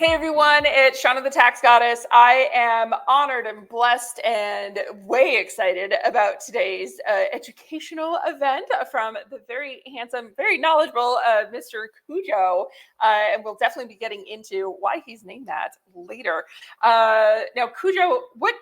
Hey everyone, it's Shauna the Tax Goddess. I am honored and blessed and way excited about today's educational event from the very handsome, very knowledgeable Mr. Cujo. And we'll definitely be getting into why he's named that later. Now, Cujo, what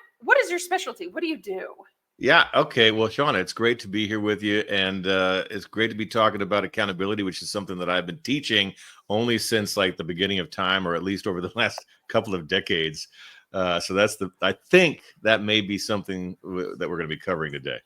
is your specialty? What do you do? Yeah. Okay. Well, Shauna, it's great to be here with you. And it's great to be talking about accountability, which is something that I've been teaching only since like the beginning of time, or at least over the last couple of decades. I think that may be something that we're going to be covering today.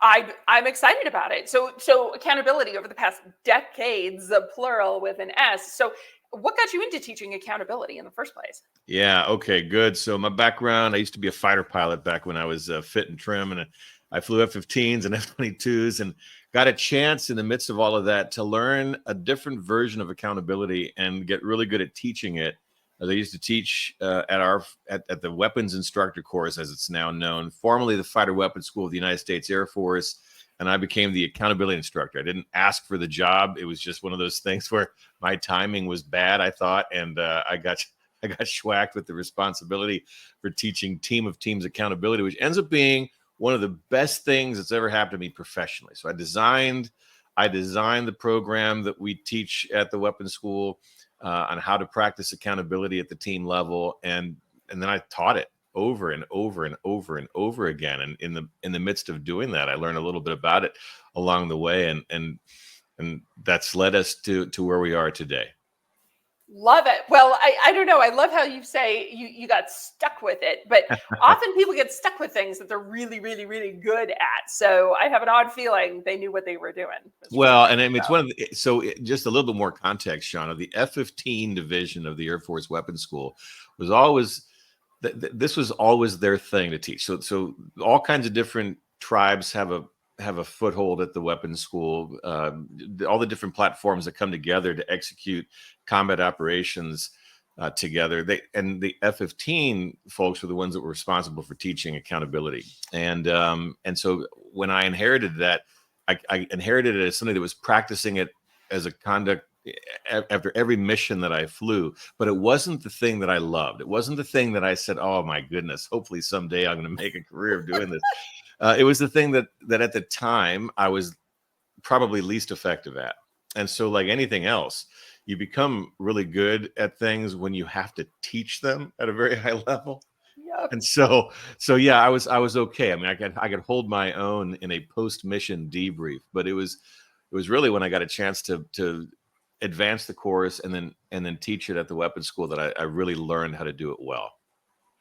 I'm excited about it. So accountability over the past decades, plural with an S. So what got you into teaching accountability in the first place? Yeah. Okay. Good. So my background, I used to be a fighter pilot back when I was fit and trim, and I flew F-15s and F-22s, and got a chance in the midst of all of that to learn a different version of accountability and get really good at teaching it. As I used to teach at the weapons instructor course, as it's now known, formerly the Fighter Weapons School of the United States Air Force. And I became the accountability instructor. I didn't ask for the job. It was just one of those things where my timing was bad, I thought, and I got schwacked with the responsibility for teaching team of teams accountability, which ends up being one of the best things that's ever happened to me professionally. So I designed the program that we teach at the weapons school on how to practice accountability at the team level, and then I taught it over and over and over and over again. And in the midst of doing that, I learned a little bit about it along the way, and that's led us to where we are today. Love it. Well, I don't know. I love how you say you got stuck with it, but often people get stuck with things that they're really, really, really good at. So I have an odd feeling they knew what they were doing. Well, and I mean, it's one of the, just a little bit more context, Shauna. The F-15 division of the Air Force Weapons School was always, this was always their thing to teach. So all kinds of different tribes have a foothold at the weapons school. All the different platforms that come together to execute combat operations together. The F-15 folks were the ones that were responsible for teaching accountability. And so when I inherited that, I inherited it as somebody that was practicing it as a conduct after every mission that I flew, but it wasn't the thing that I loved. It wasn't the thing that I said, oh my goodness, hopefully someday I'm going to make a career of doing this. It was the thing that at the time I was probably least effective at. And so like anything else, you become really good at things when you have to teach them at a very high level. Yep. And so yeah, I was okay. I mean, I could hold my own in a post-mission debrief, but it was really when I got a chance to advance the course and then teach it at the weapons school that I really learned how to do it well.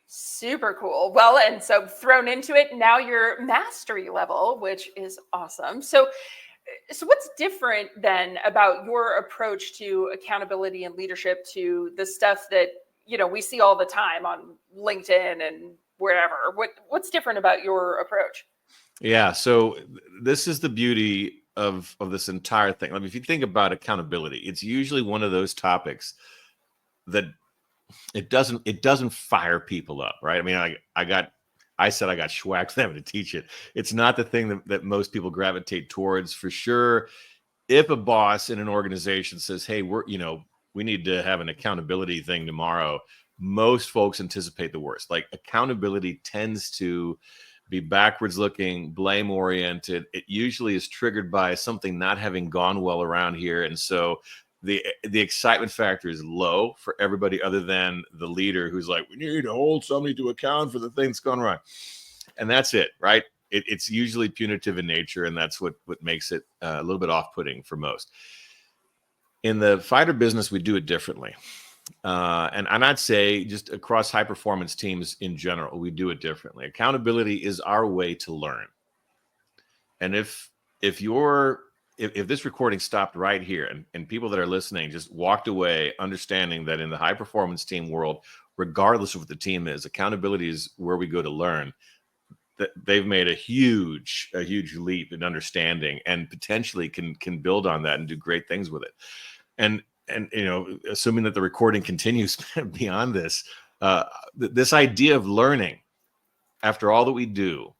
Super cool. Well, and so thrown into it, now you're mastery level, which is awesome. So what's different then about your approach to accountability and leadership to the stuff that we see all the time on LinkedIn and wherever? What's different about your approach? Yeah, so this is the beauty of this entire thing. I mean, if you think about accountability, it's usually one of those topics that it doesn't fire people up, right? I mean, I said I got schwacked them to teach it. It's not the thing that most people gravitate towards, for sure. If a boss in an organization says, hey, we need to have an accountability thing tomorrow, most folks anticipate the worst. Like, accountability tends to be backwards looking, blame oriented. It usually is triggered by something not having gone well around here. And so the excitement factor is low for everybody other than the leader, who's like, we need to hold somebody to account for the things gone wrong. And that's it, right? It's usually punitive in nature, and that's what makes it a little bit off-putting for most. In the fighter business, we do it differently. And I'd say just across high performance teams in general, we do it differently. Accountability is our way to learn. And if this recording stopped right here and people that are listening just walked away understanding that in the high performance team world, regardless of what the team is, accountability is where we go to learn, that they've made a huge leap in understanding, and potentially can build on that and do great things with it. And assuming that the recording continues beyond this, this idea of learning after all that we do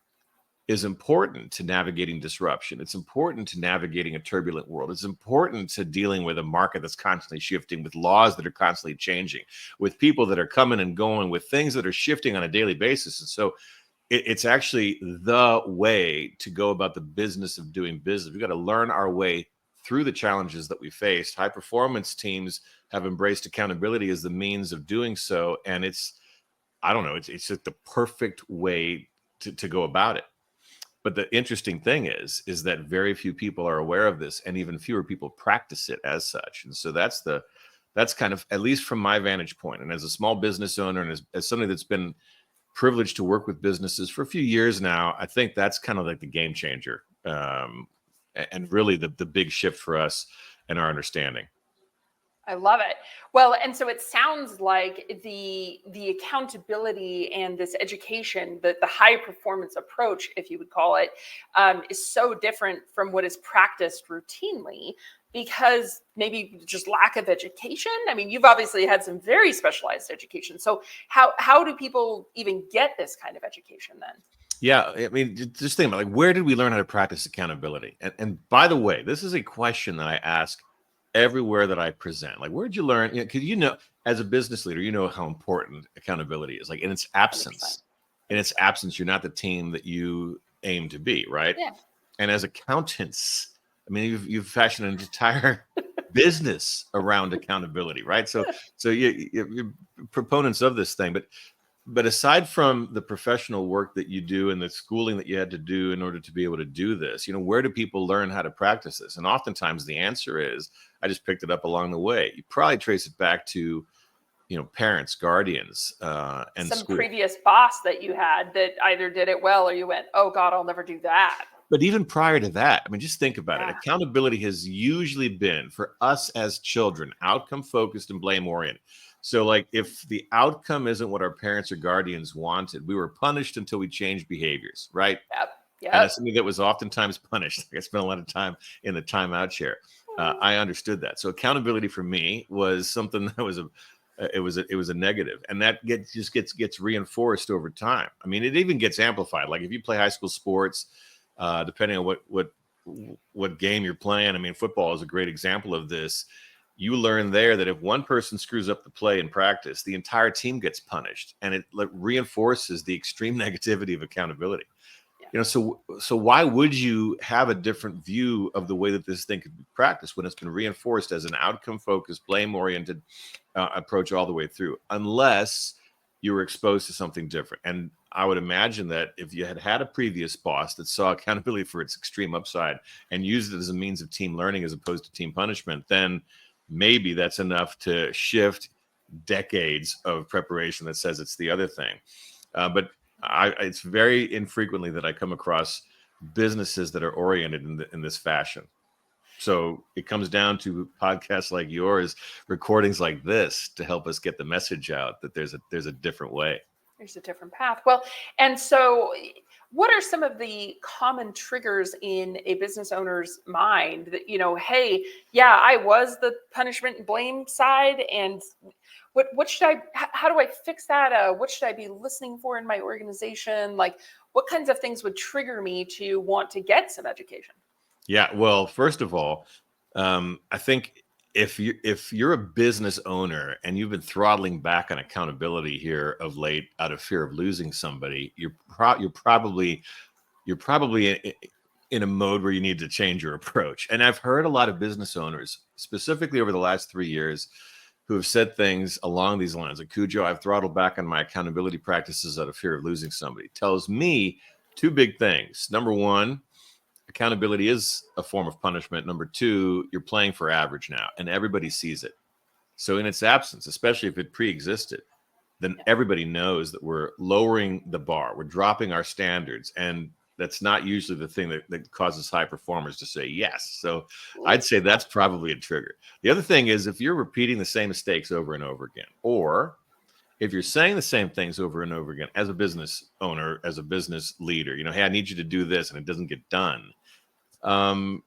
is important to navigating disruption. It's important to navigating a turbulent world. It's important to dealing with a market that's constantly shifting, with laws that are constantly changing, with people that are coming and going, with things that are shifting on a daily basis. And so it's actually the way to go about the business of doing business. We've got to learn our way through the challenges that we faced. High performance teams have embraced accountability as the means of doing so. And I don't know, it's just the perfect way to go about it. But the interesting thing is that very few people are aware of this, and even fewer people practice it as such. And so that's kind of, at least from my vantage point, and as a small business owner, and as somebody that's been privileged to work with businesses for a few years now, I think that's kind of like the game changer, and really the big shift for us and our understanding. I love it. Well, and so it sounds like the accountability and this education, the high performance approach, if you would call it, is so different from what is practiced routinely, because maybe just lack of education. I mean, you've obviously had some very specialized education. So how do people even get this kind of education then? Yeah, I mean, just think about, like, where did we learn how to practice accountability? And by the way, this is a question that I ask everywhere that I present. Like, where'd you learn? Because as a business leader, you know how important accountability is. Like, in its 100%. absence, you're not the team that you aim to be, right? Yeah. And as accountants, I mean, you've fashioned an entire business around accountability, right? So you're proponents of this thing, but aside from the professional work that you do and the schooling that you had to do in order to be able to do this, where do people learn how to practice this? And oftentimes the answer is, I just picked it up along the way. You probably trace it back to, parents, guardians, and Some school. previous boss that you had that either did it well, or you went, oh God, I'll never do that. But even prior to that, I mean, just think about it. Yeah. Accountability has usually been, for us as children, outcome focused and blame oriented. So, like, if the outcome isn't what our parents or guardians wanted, we were punished until we changed behaviors, right? Yep. And Yep. that's something that was oftentimes punished. I spent a lot of time in the timeout chair. I understood that. So accountability for me was something that was it was a negative, and that gets reinforced over time. I mean, it even gets amplified. Like, if you play high school sports, depending on what game you're playing. I mean, football is a great example of this. You learn there that if one person screws up the play in practice, the entire team gets punished, and it reinforces the extreme negativity of accountability. Yeah. So why would you have a different view of the way that this thing could be practiced when it's been reinforced as an outcome focused, blame oriented approach all the way through, unless you were exposed to something different? And I would imagine that if you had a previous boss that saw accountability for its extreme upside and used it as a means of team learning as opposed to team punishment, then maybe that's enough to shift decades of preparation that says it's the other thing. But it's very infrequently that I come across businesses that are oriented in this fashion. So it comes down to podcasts like yours, recordings like this, to help us get the message out that there's a different way. There's a different path. Well, and so what are some of the common triggers in a business owner's mind that, hey, yeah, I was the punishment and blame side, and what should how do I fix that? What should I be listening for in my organization? Like, what kinds of things would trigger me to want to get some education? Yeah, well, first of all, I think if you're a business owner and you've been throttling back on accountability here of late out of fear of losing somebody, you're probably in a mode where you need to change your approach. And I've heard a lot of business owners, specifically over the last 3 years, who have said things along these lines. Like, Cujo, I've throttled back on my accountability practices out of fear of losing somebody. Tells me two big things. Number one, accountability is a form of punishment. Number two, you're playing for average now, and everybody sees it. So in its absence, especially if it pre-existed, then everybody knows that we're lowering the bar, we're dropping our standards, and that's not usually the thing that causes high performers to say yes. So I'd say that's probably a trigger. The other thing is, if you're repeating the same mistakes over and over again, or if you're saying the same things over and over again as a business owner, as a business leader, hey, I need you to do this, and it doesn't get done.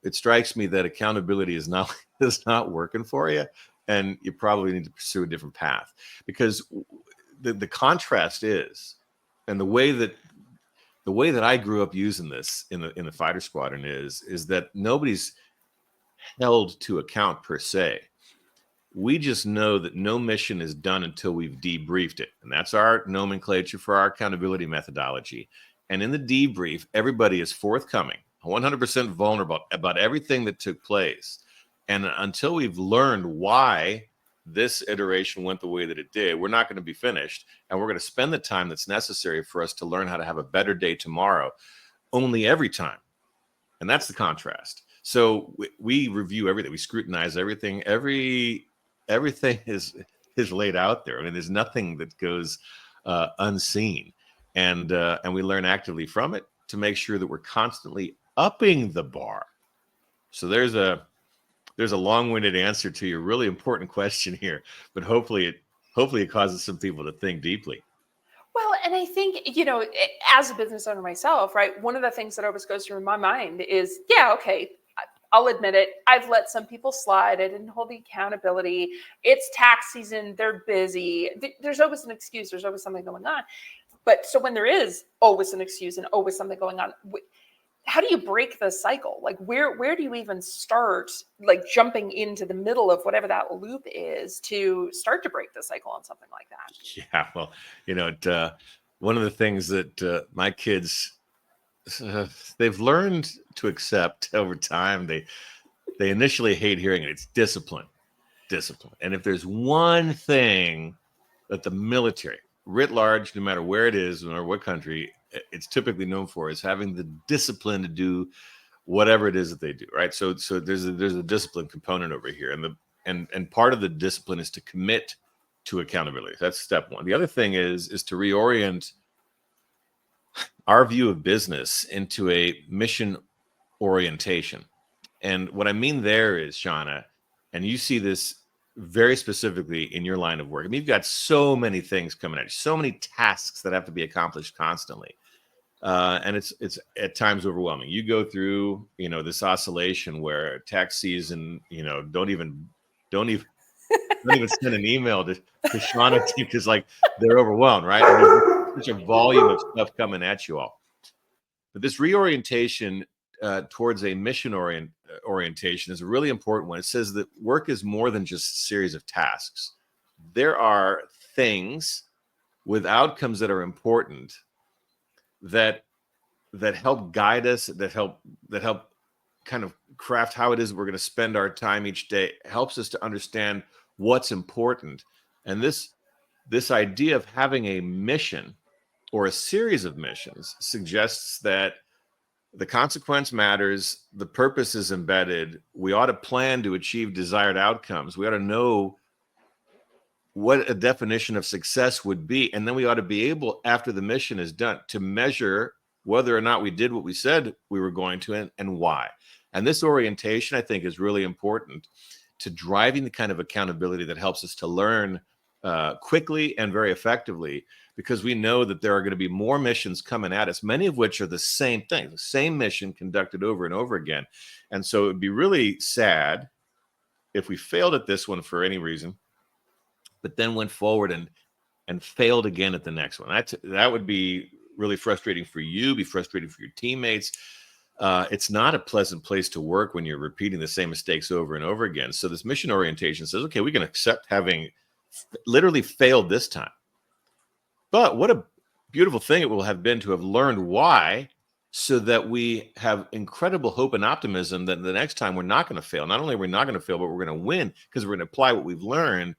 It strikes me that accountability is not working for you, and you probably need to pursue a different path, because the contrast is, and the way that the way that I grew up using this in the fighter squadron is that nobody's held to account per se. We just know that no mission is done until we've debriefed it. And that's our nomenclature for our accountability methodology. And in the debrief, everybody is forthcoming, 100% vulnerable about everything that took place. And until we've learned why this iteration went the way that it did, we're not going to be finished. And we're going to spend the time that's necessary for us to learn how to have a better day tomorrow, only every time. And that's the contrast. So we review everything. We scrutinize everything. Everything is laid out there. I mean, there's nothing that goes unseen, and we learn actively from it to make sure that we're constantly upping the bar. So there's a long-winded answer to your really important question here, but hopefully it causes some people to think deeply. Well, and I think, as a business owner myself, right, one of the things that always goes through my mind is, yeah, okay, I'll admit it, I've let some people slide. I didn't hold the accountability. It's tax season. They're busy. There's always an excuse. There's always something going on. But so when there is always an excuse and always something going on, how do you break the cycle? Like where do you even start, like jumping into the middle of whatever that loop is to start to break the cycle on something like that? Yeah, well, one of the things that my kids, they've learned to accept over time. They initially hate hearing it. It's discipline. And if there's one thing that the military, writ large, no matter where it is or what country, it's typically known for, is having the discipline to do whatever it is that they do, right? So there's a discipline component over here, and part of the discipline is to commit to accountability. That's step one. The other thing is to reorient our view of business into a mission orientation. And what I mean there is, Shauna, and you see this very specifically in your line of work. I mean, you've got so many things coming at you, so many tasks that have to be accomplished constantly. And it's at times overwhelming. You go through, this oscillation where tax season, don't even send an email to Shauna because like they're overwhelmed, right? And there's such a volume of stuff coming at you all. But this reorientation towards a mission orientation is a really important one. It says that work is more than just a series of tasks. There are things with outcomes that are important that help guide us, that help kind of craft how it is we're going to spend our time each day, helps us to understand what's important. And this idea of having a mission or a series of missions suggests that the consequence matters, the purpose is embedded. We ought to plan to achieve desired outcomes. We ought to know what a definition of success would be. And then we ought to be able, after the mission is done, to measure whether or not we did what we said we were going to and why. And this orientation, I think, is really important to driving the kind of accountability that helps us to learn quickly and very effectively, because we know that there are going to be more missions coming at us, many of which are the same thing, the same mission conducted over and over again. And so it would be really sad if we failed at this one for any reason, but then went forward and failed again at the next one. That would be really frustrating for you, be frustrating for your teammates. It's not a pleasant place to work when you're repeating the same mistakes over and over again. So this mission orientation says, okay, we can accept having literally failed this time. But what a beautiful thing it will have been to have learned why, so that we have incredible hope and optimism that the next time we're not going to fail. Not only are we not going to fail, but we're going to win because we're going to apply what we've learned.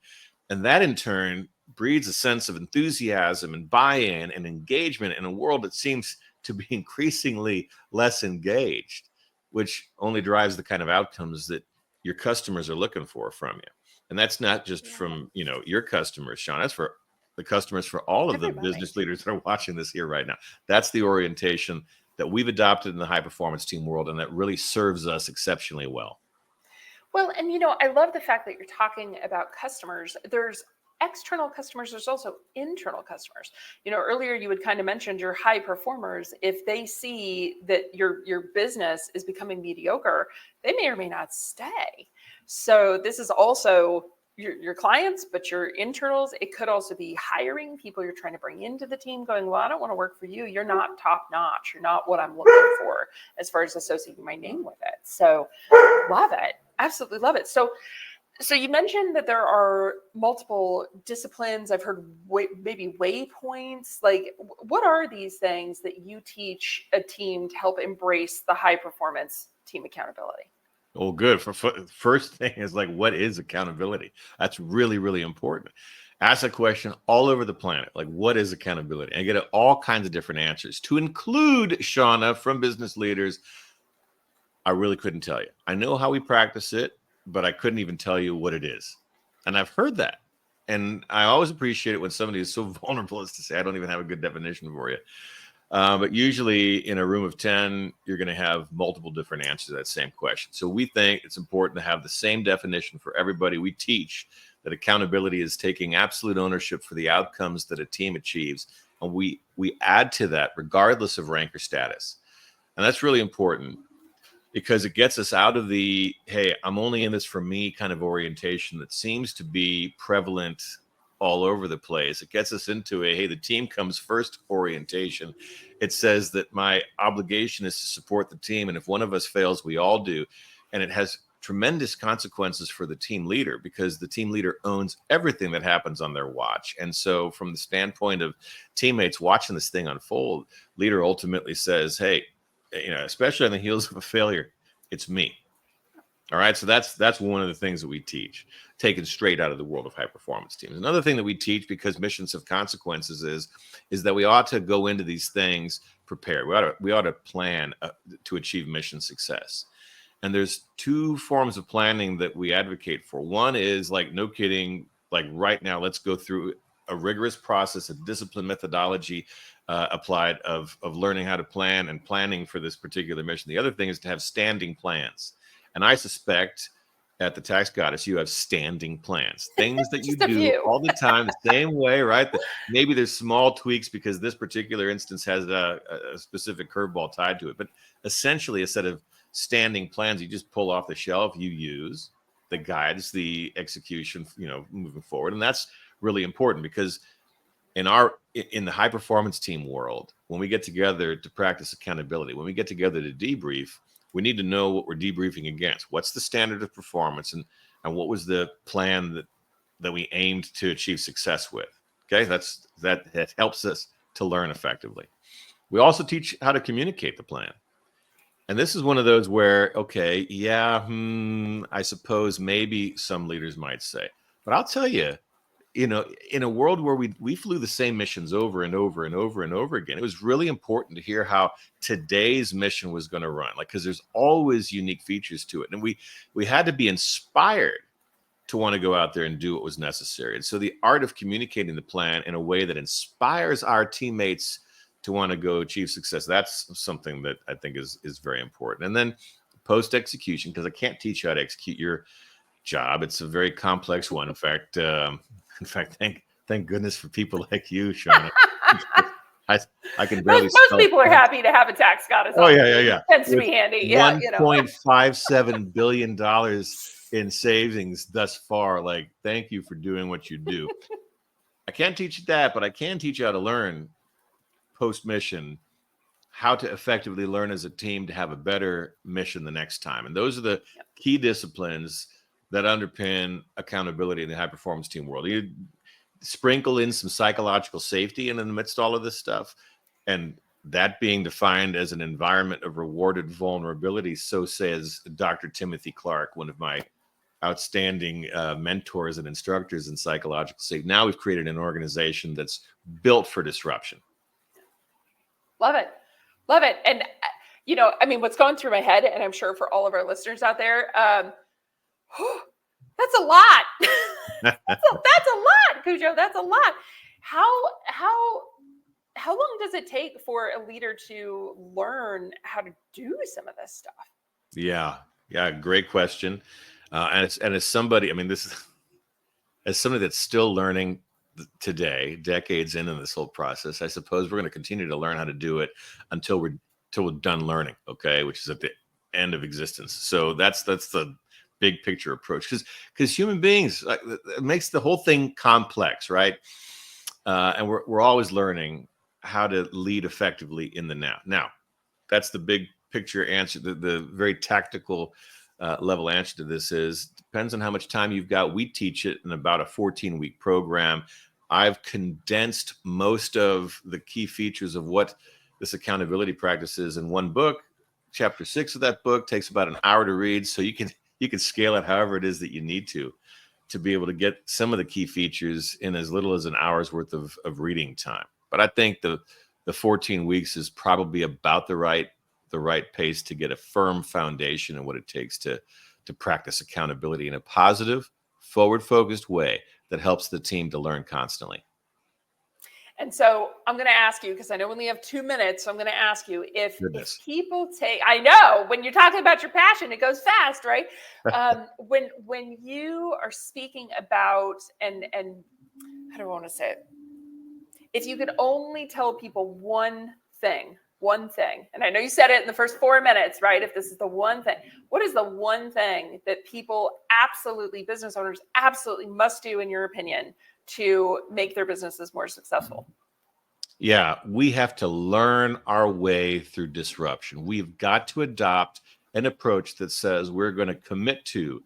And that in turn breeds a sense of enthusiasm and buy-in and engagement in a world that seems to be increasingly less engaged, which only drives the kind of outcomes that your customers are looking for from you. And that's not just from, your customers, Sean. That's for the customers, for all of the business leaders that are watching this here right now. That's the orientation that we've adopted in the high performance team world, and that really serves us exceptionally well. Well, and I love the fact that you're talking about customers. There's external customers, there's also internal customers. Earlier you had kind of mentioned your high performers. If they see that your business is becoming mediocre, they may or may not stay. So this is also your clients, but your internals. It could also be hiring people you're trying to bring into the team going, well, I don't want to work for you. You're not top notch. You're not what I'm looking for as far as associating my name with it. So love it. Absolutely love it. So you mentioned that there are multiple disciplines. I've heard maybe waypoints. Like, what are these things that you teach a team to help embrace the high performance team accountability? Oh, good. First thing is like, what is accountability? That's really, really important. Ask a question all over the planet, like, what is accountability? And get all kinds of different answers, to include, Shauna, from business leaders. I really couldn't tell you. I know how we practice it, but I couldn't even tell you what it is. And I've heard that. And I always appreciate it when somebody is so vulnerable as to say, I don't even have a good definition for you. But usually in a room of 10, you're going to have multiple different answers to that same question. So we think it's important to have the same definition for everybody. We teach that accountability is taking absolute ownership for the outcomes that a team achieves. And we add to that regardless of rank or status. And that's really important, because it gets us out of the, hey, I'm only in this for me kind of orientation that seems to be prevalent all over the place. It gets us into a, hey, the team comes first orientation. It says that my obligation is to support the team. And if one of us fails, we all do. And it has tremendous consequences for the team leader, because the team leader owns everything that happens on their watch. And so from the standpoint of teammates watching this thing unfold, leader ultimately says, hey, especially on the heels of a failure, it's me. All right. So that's one of the things that we teach, taken straight out of the world of high performance teams. Another thing that we teach, because missions have consequences, is that we ought to go into these things prepared. We ought to plan to achieve mission success. And there's two forms of planning that we advocate for. One is, like, no kidding, like right now, let's go through a rigorous process of discipline methodology applied of learning how to plan and planning for this particular mission. The other thing is to have standing plans. And I suspect at the Tax Goddess, you have standing plans, things that you do all the time, the same way, right? Maybe there's small tweaks because this particular instance has a specific curveball tied to it. But essentially, a set of standing plans you just pull off the shelf, you use, the guides the execution, moving forward. And that's really important, because in the high performance team world, when we get together to practice accountability, when we get together to debrief, we need to know what we're debriefing against. What's the standard of performance, and what was the plan that we aimed to achieve success with? Okay, that helps us to learn effectively. We also teach how to communicate the plan. And this is one of those where, okay, yeah, I suppose maybe some leaders might say, but I'll tell you, in a world where we flew the same missions over and over and over and over again, it was really important to hear how today's mission was going to run, because there's always unique features to it. And we had to be inspired to want to go out there and do what was necessary. And so the art of communicating the plan in a way that inspires our teammates to want to go achieve success, that's something that I think is very important. And then post execution, because I can't teach you how to execute your job. It's a very complex one. In fact, thank goodness for people like you, Shauna. I can barely. Most people are happy to have a tax goddess. Oh yeah. Tends to be handy. Yeah, $1.57 billion in savings thus far. Like, thank you for doing what you do. I can't teach you that, but I can teach you how to learn post mission, how to effectively learn as a team to have a better mission the next time. And those are the key disciplines that underpin accountability in the high performance team world. You sprinkle in some psychological safety in the midst of all of this stuff, and that being defined as an environment of rewarded vulnerability. So says Dr. Timothy Clark, one of my outstanding mentors and instructors in psychological safety. Now we've created an organization that's built for disruption. Love it. And what's going through my head, and I'm sure for all of our listeners out there, that's a lot. that's a lot, Cujo. That's a lot. How long does it take for a leader to learn how to do some of this stuff? Yeah, great question. And as somebody, as somebody that's still learning today, decades into this whole process, I suppose we're going to continue to learn how to do it until we're done learning. Okay, which is at the end of existence. So that's the big picture approach, because human beings, like, it makes the whole thing complex, right? And we're always learning how to lead effectively in the now. Now, that's the big picture answer. The very tactical level answer to this is, depends on how much time you've got. We teach it in about a 14-week program. I've condensed most of the key features of what this accountability practice is in one book. Chapter 6 of that book takes about an hour to read, so you can scale it however it is that you need to be able to get some of the key features in as little as an hour's worth of reading time. But I think the 14 weeks is probably about the right pace to get a firm foundation in what it takes to practice accountability in a positive, forward-focused way that helps the team to learn constantly. And so I'm going to ask you, because I know we only have 2 minutes, so I'm going to ask you if people take, I know when you're talking about your passion, it goes fast, right? When you are speaking about, and how do I want to say it? If you could only tell people one thing, and I know you said it in the first 4 minutes, right? If this is the one thing, what is the one thing that people absolutely, business owners absolutely must do, in your opinion, to make their businesses more successful? Yeah, we have to learn our way through disruption. We've got to adopt an approach that says we're going to commit to,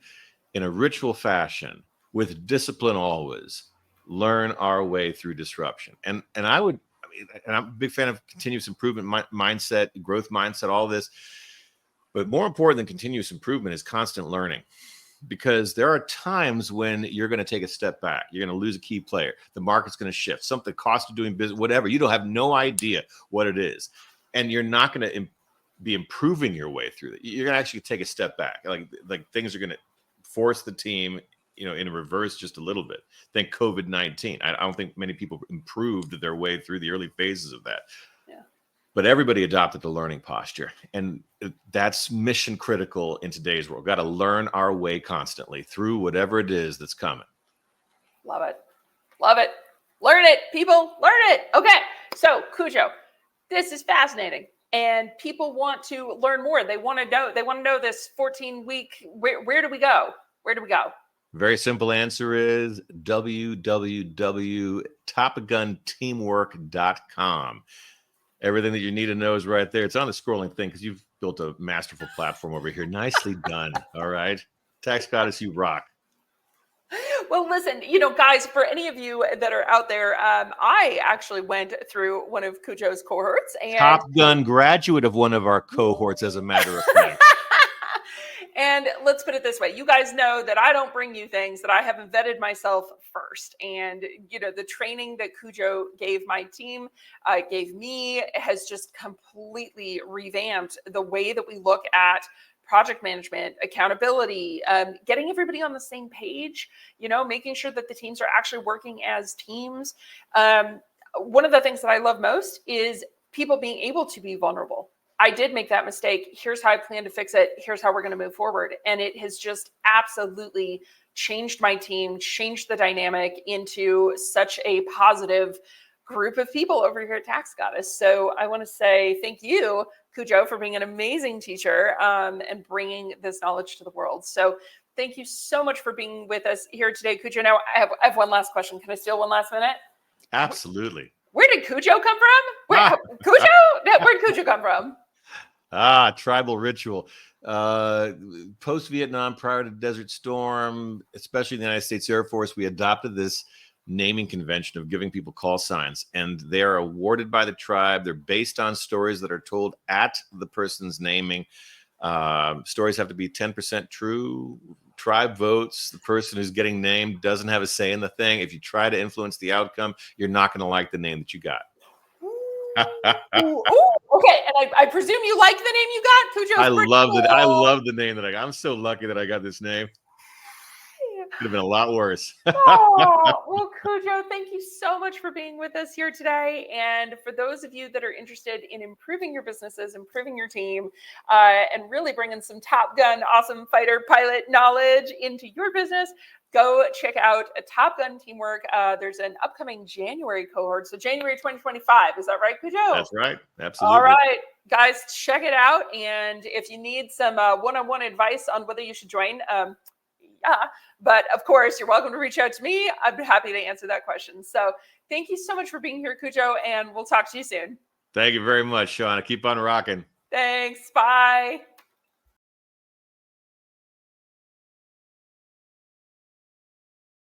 in a ritual fashion, with discipline always, learn our way through disruption. And I'm a big fan of continuous improvement mindset, growth mindset, all this. But more important than continuous improvement is constant learning. Because there are times when you're going to take a step back. You're going to lose a key player. The market's going to shift. Something, cost of doing business, whatever. You don't have no idea what it is. And you're not going to be improving your way through it. You're going to actually take a step back. Like things are going to force the team, in reverse just a little bit. Think COVID-19. I don't think many people improved their way through the early phases of that. But everybody adopted the learning posture. And that's mission critical in today's world. Got to learn our way constantly through whatever it is that's coming. Love it. Love it. Learn it, people. Learn it. Okay. So, Cujo, this is fascinating. And people want to learn more. They want to know this 14-week, where do we go? Where do we go? Very simple answer is www.topgunteamwork.com. Everything that you need to know is right there. It's on the scrolling thing because you've built a masterful platform over here. Nicely done. All right. Tax Goddess, you rock. Well, listen, guys, for any of you that are out there, I actually went through one of Cujo's cohorts. And Top Gun graduate of one of our cohorts, as a matter of fact. And let's put it this way. You guys know that I don't bring you things that I haven't vetted myself first. And, the training that Cujo gave my team, gave me, has just completely revamped the way that we look at project management, accountability, getting everybody on the same page, making sure that the teams are actually working as teams. One of the things that I love most is people being able to be vulnerable. I did make that mistake. Here's how I plan to fix it. Here's how we're going to move forward. And it has just absolutely changed my team, changed the dynamic into such a positive group of people over here at Tax Goddess. So I want to say thank you, Cujo, for being an amazing teacher and bringing this knowledge to the world. So thank you so much for being with us here today, Cujo. Now, I have one last question. Can I steal one last minute? Absolutely. Where did Cujo come from? Cujo? Where did Cujo come from? Tribal ritual. Post-Vietnam, prior to Desert Storm, especially in the United States Air Force, we adopted this naming convention of giving people call signs, and they are awarded by the tribe. They're based on stories that are told at the person's naming. Stories have to be 10% true. Tribe votes. The person who's getting named doesn't have a say in the thing. If you try to influence the outcome, you're not going to like the name that you got. Ooh, okay, and I presume you like the name you got, Cujo. I love the name that I got. I'm so lucky that I got this name. Could have been a lot worse. Well, Cujo, thank you so much for being with us here today. And for those of you that are interested in improving your businesses, improving your team, and really bringing some Top Gun, awesome fighter pilot knowledge into your business, go check out Top Gun Teamwork. There's an upcoming January cohort. So January 2025. Is that right, Cujo? That's right. Absolutely. All right, guys, check it out. And if you need some one-on-one advice on whether you should join, yeah. But of course, you're welcome to reach out to me. I'd be happy to answer that question. So thank you so much for being here, Cujo, and we'll talk to you soon. Thank you very much, Shauna. Keep on rocking. Thanks. Bye.